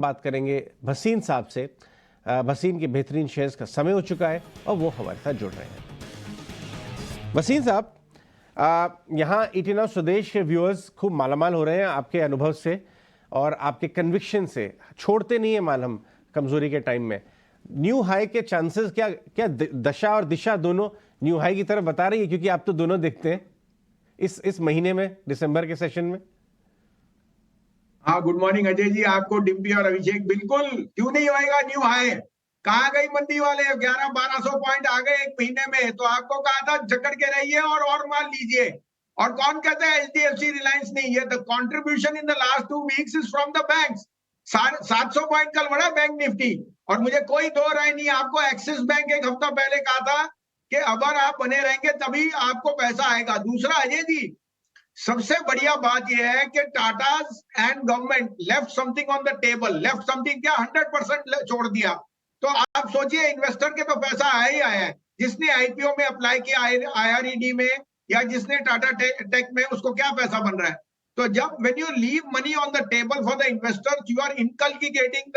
बात करेंगे भसीन साहब से। भसीन के बेहतरीन शेयर्स का समय हो चुका है और वो हमारे साथ जुड़ रहे हैं। भसीन साहब, यहाँ इटिना स्वदेश के व्यूअर्स खूब मालामाल हो रहे हैं आपके अनुभव से और आपके कन्विक्शन से। छोड़ते नहीं है माल हम कमजोरी के टाइम में। न्यू हाई के चांसेस क्या क्या दशा और दिशा दोनों न्यू हाई की तरफ बता रही है, क्योंकि आप तो दोनों देखते हैं इस महीने में, दिसंबर के सेशन में। हाँ, गुड मॉर्निंग अजय जी, आपको, डिम्पी और अभिषेक। बिल्कुल, क्यों नहीं होएगा न्यू हाई। कहाँ गई मंदी वाले? 1100-1200 पॉइंट आ गए एक महीने में। तो आपको कहा था जकड़ के रहिए और माल लीजिए। और कौन कहता है एचडीएफसी रिलायंस नहीं है? The contribution in the last 2 weeks is from the banks. 700 point कल बढ़ा बैंक निफ्टी। और मुझे कोई दो राय नहीं, आपको एक्सिस बैंक एक हफ्ता पहले कहा था कि अगर आप बने रहेंगे तभी आपको पैसा आएगा। दूसरा अजय जी, सबसे बढ़िया बात यह है कि Tata and government left something on the table. Left something क्या? 100% छोड़ दिया। तो आप सोचिए, इन्वेस्टर के तो पैसा आया ही आया है। जिसने आईपीओ में अप्लाई किया, आईआरईडी में, या जिसने टाटा टेक में, उसको क्या पैसा बन रहा है? तो जब when you leave money on the table for the investors, you are inculcating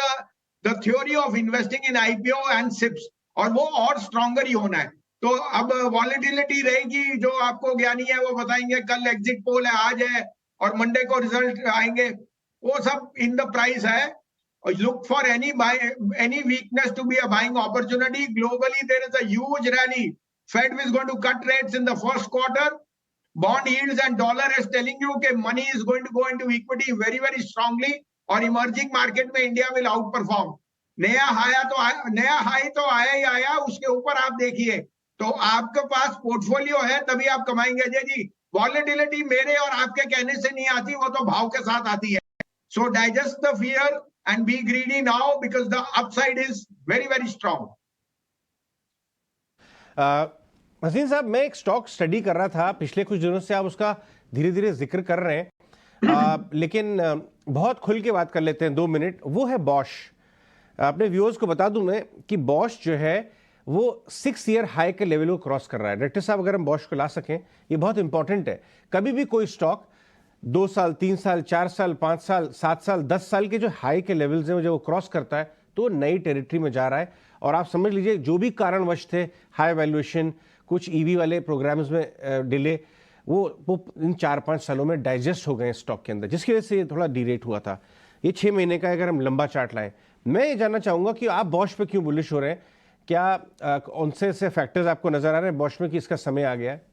the theory of investing in IPO and SIPs, और वो और स्ट्रॉन्गर ही होना है। तो अब वॉलेटिलिटी रहेगी, जो आपको ज्ञानी है वो बताएंगे। कल एग्जिट पोल है, आज है, और मंडे को रिजल्ट आएंगे। वो सब इन द प्राइस है। Look for any weakness to be a buying opportunity. Globally there is a huge rally. Fed is going to cut rates in the first quarter. Bond yields and dollar is telling you कि money is going to go into equity very very strongly, और emerging market में India will out perform. नया high तो आया ही आया, उसके ऊपर आप देखिए। तो आपके पास पोर्टफोलियो है तभी आप कमाएंगे अजय जी। वॉलेटिलिटी मेरे और आपके कहने से नहीं आती, वो तो भाव के साथ आती है। So digest the fear and be greedy now because the upside is very very strong. Haseen साहब, मैं एक स्टॉक स्टडी कर रहा था पिछले कुछ दिनों से, आप उसका धीरे धीरे जिक्र कर रहे हैं, लेकिन बहुत खुल के बात कर लेते हैं 2 मिनट। वो है बॉश। अपने व्यूअर्स को बता दूं मैं कि बॉश जो है वो 6 ईयर हाई के लेवल को क्रॉस कर रहा है। डायरेक्टर साहब, अगर हम बॉश को ला सकें, ये बहुत इंपॉर्टेंट है। कभी भी कोई स्टॉक 2 साल, 3 साल, 4 साल, 5 साल, 7 साल, 10 साल के जो हाई के लेवल्स हैं, जब वो क्रॉस करता है तो नई टेरिटरी में जा रहा है। और आप समझ लीजिए, जो भी कारणवश थे, हाई वैल्यूएशन, कुछ ईवी वाले प्रोग्राम्स में डिले, वो इन 4-5 सालों में डाइजेस्ट हो गए स्टॉक के अंदर, जिसकी वजह से ये थोड़ा डीरेट हुआ था। ये 6 महीने का अगर हम लंबा चार्ट लाएं, मैं ये जानना चाहूंगा कि आप बॉश पे क्यों बुलिश हो रहे हैं? क्या उनसे से फैक्टर्स आपको नजर आ रहे हैं बॉश में कि इसका समय आ गया है?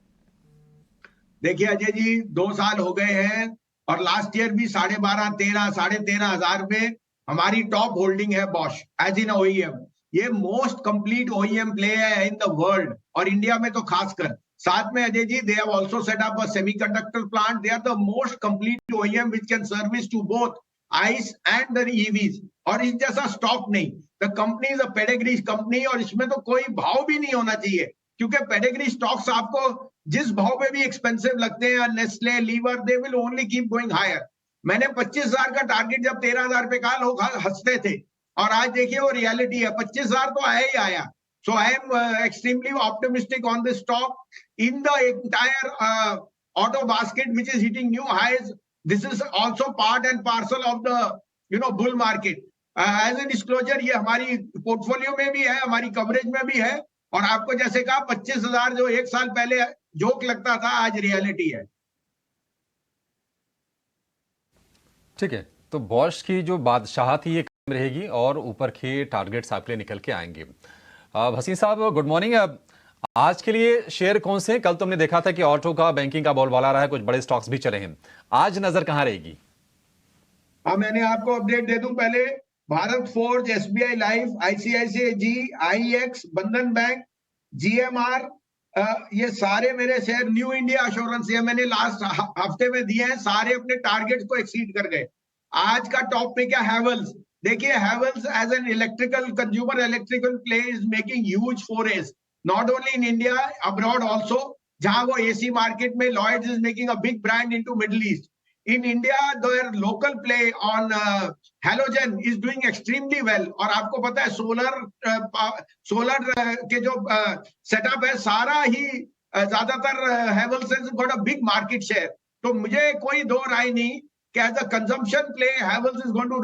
देखिए अजय जी, 2 साल हो गए हैं, और लास्ट ईयर भी 12.5, 13, 13,500 में हमारी टॉप होल्डिंग है बॉश एज इन ओईएम। ये मोस्ट कंप्लीट ओईएम प्ले है इन द वर्ल्ड, और इंडिया में तो खासकर। साथ में Ajay ji, they have also set up a semiconductor plant. They are the most complete OEM which can service to both ICE and the EVs. और इस जैसा स्टॉक नहीं। The company is a pedigree company, और इसमें तो कोई भाव भी नहीं होना चाहिए, क्योंकि पेडिग्री स्टॉक्स आपको जिस भाव पे भी एक्सपेंसिव लगते हैं, Nestle, Lever, they will only keep going higher. मैंने 25,000 का टारगेट जब 13,000 पे कहा, लोग हंसते थे, और आज देखिए वो रियलिटी है। 25,000 तो आया ही आया। So I am extremely optimistic on this stock in the entire auto basket which is hitting new highs. This is also part and parcel of the bull market. As a disclosure, ये हमारी portfolio में भी है, हमारी coverage में भी है। और आपको जैसे कहा, 25,000 जो 1 साल पहले जोक लगता था, आज रियलिटी है। ठीक है, तो बॉश की जो बादशाहत थी ये कम रहेगी और ऊपर के टारगेट्स आपके लिए निकल के आएंगे। हसीन साहब, गुड मॉर्निंग। आज के लिए शेयर कौन से हैं? कल तो हमने देखा था कि ऑटो का, बैंकिंग का बोलबाला रहा है, कुछ बड़े स्टॉक्स भी चले हैं। आज नजर कहां रहेगी? हाँ, मैंने आपको अपडेट दे दूं पहले। Bharat Forge, SBI Life, ICICI GI, IEX, Bandhan bank, GMR, ये सारे मेरे शेयर, न्यू इंडिया एश्योरेंस, ये मैंने लास्ट हफ्ते में दिए हैं, सारे अपने टारगेट को एक्सीड कर गए। आज का टॉप पे क्या? हैवेल्स। देखिए, Havells as an electrical consumer electrical play is making huge forays, not only in India, abroad also. जहां वो एसी मार्केट में Lloyds is making a big brand into Middle East. In India, their local play on halogen is doing extremely well. और आपको पता है solar के जो setup है, सारा ही ज्यादातर Havells has got a big market share। तो मुझे कोई दो राय नहीं कि as a consumption play, Havells is going to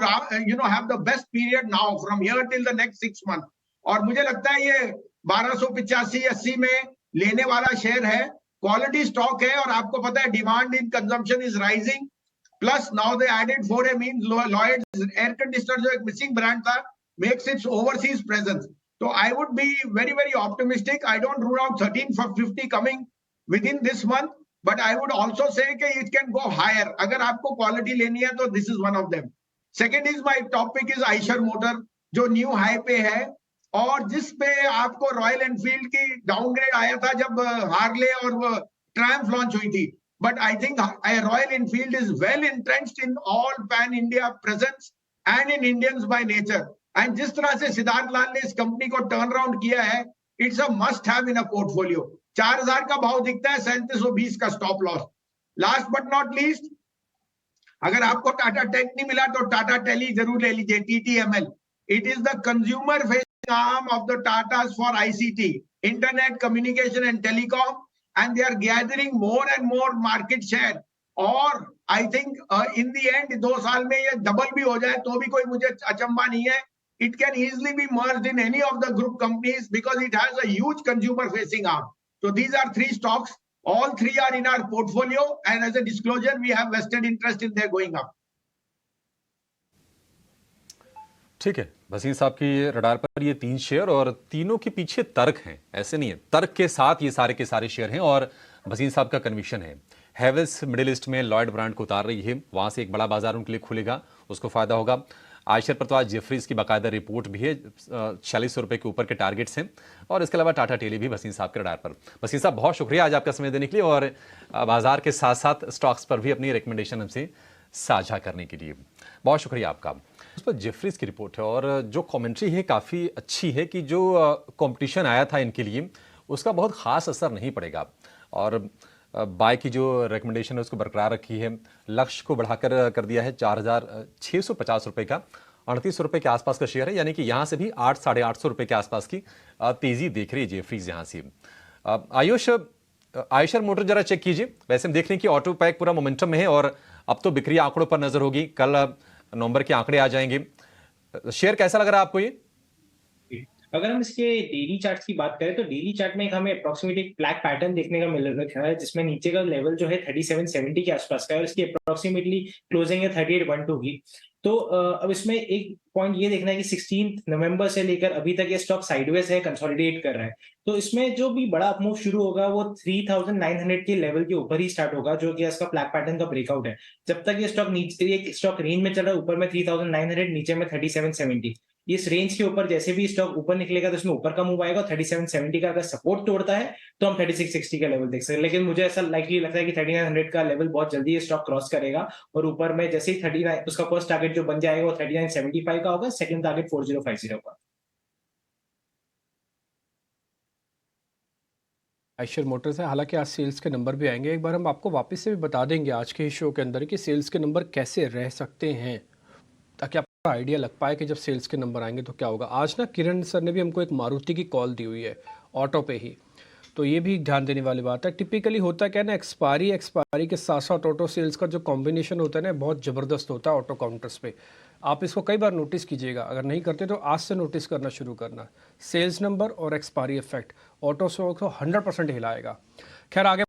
have the best period now from here till the next 6 months. और मुझे लगता है ये 1285-80 में लेने वाला शेयर है, क्वालिटी स्टॉक है, और आपको पता है demand in consumption is rising, plus now they added 4A means Lloyds air conditioner जो एक मिसिंग ब्रांड था मेक्स इट्स ओवरसीज प्रेजेंस. तो I would be very very optimistic. I don't rule out 1350 coming within this month, but I would also say कि it can go higher. अगर आपको quality लेनी है तो this is one of them. Second is my topic is Eicher motor, जो new high पे है, और जिस पे आपको रॉयल एनफील्ड की डाउनग्रेड आया था जब हार्ले और ट्रायम्फ लॉन्च हुई थी. But I think royal Enfield is well entrenched in all pan India presence and in Indians by nature. And जिस तरह से सिद्धार्थ लाल ने इस कंपनी को टर्न अराउंड किया है, it's a must have in a portfolio. 4000 का भाव दिखता है, 3720 का stop loss. Last but not least, अगर आपको टाटा टेक नहीं मिला तो टाटा टेली जरूर ले लीजिए, TTML. It is the consumer arm of the Tatas for ICT, internet communication and telecom, and they are gathering more and more market share. और I think in the end 2 साल में ये डबल भी हो जाए तो भी कोई मुझे अचंबा नहीं है. It can easily be merged in any of the group companies because it has a huge consumer facing arm. So these are 3 stocks. All 3 are in our portfolio, and as a disclosure, we have vested interest in their going up. ठीक है, भसीन साहब की radar पर ये 3 share, और तीनों के पीछे तर्क हैं, ऐसे नहीं है, तर्क के साथ ये सारे के सारे शेयर हैं. और भसीन साहब का कन्विक्शन है हैवेल्स मिडिल ईस्ट में लॉयड ब्रांड को उतार रही है, वहां से एक बड़ा बाजार उनके लिए खुलेगा, उसको फायदा होगा. आयशर पर तो आज जेफरीज की बाकायदा रिपोर्ट भी है, 46 रुपए के ऊपर के टारगेट्स हैं. और इसके अलावा टाटा टेली भी भसीन साहब के रडार पर. भसीन साहब, बहुत शुक्रिया आज आपका समय देने के लिए, और बाजार के साथ साथ स्टॉक्स पर भी अपनी रिकमेंडेशन हमसे साझा करने के लिए बहुत शुक्रिया आपका. उस पर जेफरीज की रिपोर्ट है, और जो कमेंट्री है काफ़ी अच्छी है कि जो कंपटीशन आया था इनके लिए उसका बहुत ख़ास असर नहीं पड़ेगा, और बाय की जो रिकमेंडेशन है उसको बरकरार रखी है. लक्ष्य को बढ़ाकर कर दिया है 4650 रुपये का, 38 रुपये के आसपास का शेयर है, यानी कि यहाँ से भी 800-850 रुपये के आसपास की तेज़ी देख रही है जेफरीज यहाँ से. आयुष, आयशर मोटर जरा चेक कीजिए. वैसे हम देख रहे हैं कि ऑटो पैक पूरा मोमेंटम में है, और अब तो बिक्री आंकड़ों पर नजर होगी, कल नवंबर के आंकड़े आ जाएंगे. शेयर कैसा लग रहा है आपको ये? अगर हम इसके डेली चार्ट की बात करें तो डेली चार्ट में हमें अप्रोक्सीमेटली एक फ्लैग पैटर्न देखने का मिल रहा है, जिसमें नीचे का लेवल जो है 3770 के आसपास का है, और इसकी अप्रोक्सीमेटली क्लोजिंग है 3812 की. तो अब इसमें एक पॉइंट ये देखना है कि 16 नवंबर से लेकर अभी तक ये स्टॉक साइडवेज है, कंसोलिडेट कर रहा है. तो इसमें जो भी बड़ा अपमूव शुरू होगा वो 3900 के लेवल के ऊपर ही स्टार्ट होगा, जो कि इसका फ्लैग पैटर्न का ब्रेकआउट है. जब तक ये स्टॉक नीचे, एक स्टॉक रेंज में चल रहा है, ऊपर में 3900, नीचे में 3770. इस रेंज के ऊपर जैसे भी स्टॉक ऊपर निकलेगा तो इसमें ऊपर का मूव आएगा. 3770 का अगर सपोर्ट तोड़ता है तो हम 3660 का लेवल देख सकते हैं, लेकिन मुझे ऐसा लाइकली लगता है कि 3900 का लेवल बहुत जल्दी ये स्टॉक क्रॉस करेगा, और ऊपर में जैसे ही 39 उसका फर्स्ट टारगेट जो बन जाएगा वो 3975 का होगा, सेकंड टारगेट 4050 का. आयशर मोटर्स है, हालांकि आज सेल्स के नंबर भी आएंगे. एक बार हम आपको वापस से भी बता देंगे आज के शो के अंदर कि सेल्स के नंबर कैसे रह सकते हैं, ताकि आपको आइडिया लग पाए कि जब सेल्स के नंबर आएंगे तो क्या होगा. आज ना किरण सर ने भी हमको एक मारुति की कॉल दी हुई है ऑटो पे ही, तो ये भी ध्यान देने वाली बात है. टिपिकली होता क्या है ना, एक्सपायरी के साथ साथ ऑटो सेल्स का जो कॉम्बिनेशन होता है ना, बहुत ज़बरदस्त होता है ऑटो काउंटर्स पे. आप इसको कई बार नोटिस कीजिएगा, अगर नहीं करते तो आज से नोटिस करना शुरू करना. सेल्स नंबर और एक्सपायरी इफेक्ट ऑटो स्टॉक को 100% हिलाएगा. खैर आगे